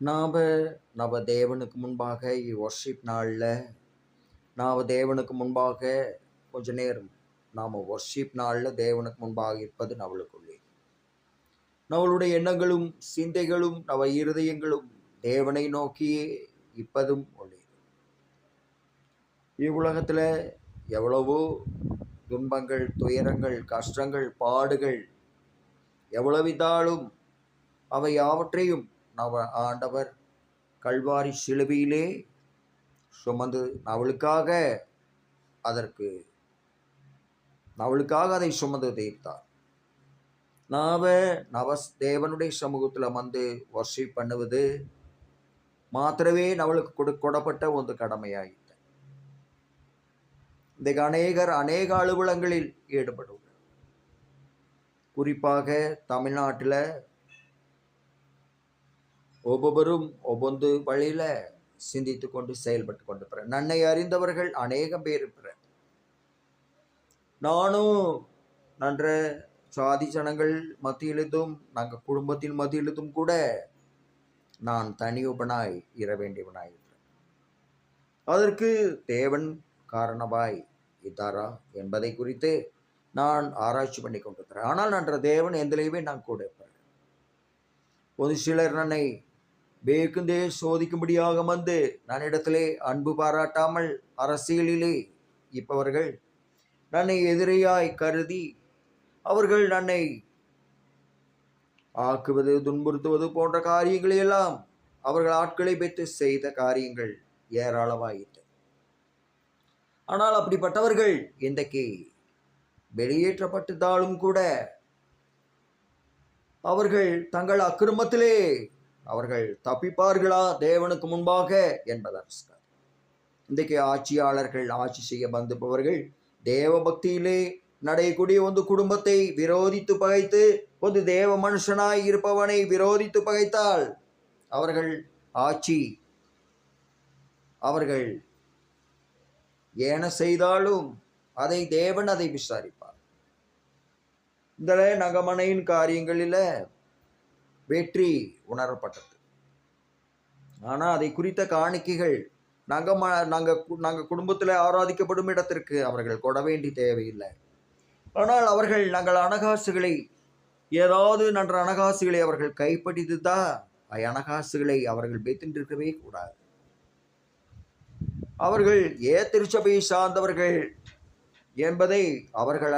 நாம் நம்ம தேவனுக்கு முன்பாக வொர்ஷிப் நாளில் நாம் தேவனுக்கு முன்பாக கொஞ்ச நேரம் நாம் வொர்ஷிப் நாளில் தேவனுக்கு முன்பாக இருப்பது நம்மளுக்குள்ளே நம்மளுடைய எண்ணங்களும் சிந்தைகளும் நவ இருதயங்களும் தேவனை நோக்கியே இப்பதும் உள்ளே. இவ்வுலகத்தில் எவ்வளவோ துன்பங்கள், துயரங்கள், கஷ்டங்கள், பாடுகள் எவ்வளவிதாலும் அவை யாவற்றையும் ஆண்டவர் கல்வாரி சிலுவையிலே சுமந்து அவளுக்காக அதை சுமந்து தீர்த்தார். தேவனுடைய சமூகத்தில் வந்து வர்ஷிப் பண்ணுவது மாத்திரமே நம்மளுக்கு கொடப்பட்ட ஒரு கடமையாயிற்று. இந்த அநேக அலுவலங்களில் ஈடுபடுவார். குறிப்பாக தமிழ்நாட்டில் ஒவ்வொருவரும் ஒவ்வொன்று வழியில சிந்தித்து கொண்டு செயல்பட்டு கொண்டு நன்னை அறிந்தவர்கள் அநேகம் பேர் இருக்கிறார். நானும் நன்ற சாதி ஜனங்கள் மத்தியிலும் நாங்கள் குடும்பத்தின் மத்தியிலும் கூட நான் தனியுபனாய் இர வேண்டியவனாய் இருக்கிறேன். அதற்கு தேவன் காரணமாய் இதாரா என்பதை குறித்து நான் ஆராய்ச்சி பண்ணி கொண்டிருக்கிறேன். ஆனால் நன்ற தேவன் எந்திலையுமே நான் கூட இருப்பேன். ஒரு சிலர் நன்னை வேக்குந்தே சோதிக்கும்படியாக வந்து நன்னிடத்திலே அன்பு பாராட்டாமல் அரசியலிலே இப்பவர்கள் நன்னை எதிரியாய் கருதி அவர்கள் நன்னை ஆக்குவது, துன்புறுத்துவது போன்ற காரியங்களையெல்லாம் அவர்கள் ஆட்களை வைத்து செய்த காரியங்கள் ஏராளமாயிற்று. ஆனால் அப்படிப்பட்டவர்கள் இன்றைக்கு வெளியேற்றப்பட்டதாலும் கூட அவர்கள் தங்கள் அக்கிரமத்திலே அவர்கள் தப்பிப்பார்களா தேவனுக்கு முன்பாக என்பதால் இன்றைக்கு ஆட்சியாளர்கள் ஆட்சி செய்ய வந்துப்பவர்கள் தேவ பக்தியிலே நடையக்கூடிய ஒரு குடும்பத்தை விரோதித்து பகைத்து ஒரு தேவ மனுஷனாய் இருப்பவனை விரோதித்து பகைத்தால் அவர்கள் ஏன செய்தாலும் தேவன் அதை விசாரிப்பார். இந்த நகமனையின் காரியங்களில வெற்றி உணரப்பட்டது. ஆனால் அதை குறித்த காணிக்கைகள் நாங்கள் குடும்பத்தில் ஆராதிக்கப்படும் இடத்திற்கு அவர்கள் கொட வேண்டி தேவையில்லை. ஆனால் அவர்கள் நாங்கள் அனகாசுகளை ஏதாவது நன்ற அனகாசுகளை அவர்கள் கைப்பற்றிதான் அனகாசுகளை அவர்கள் வைத்திருக்கவே கூடாது. அவர்கள் திருச்சபையை சார்ந்தவர்கள் என்பதை அவர்கள்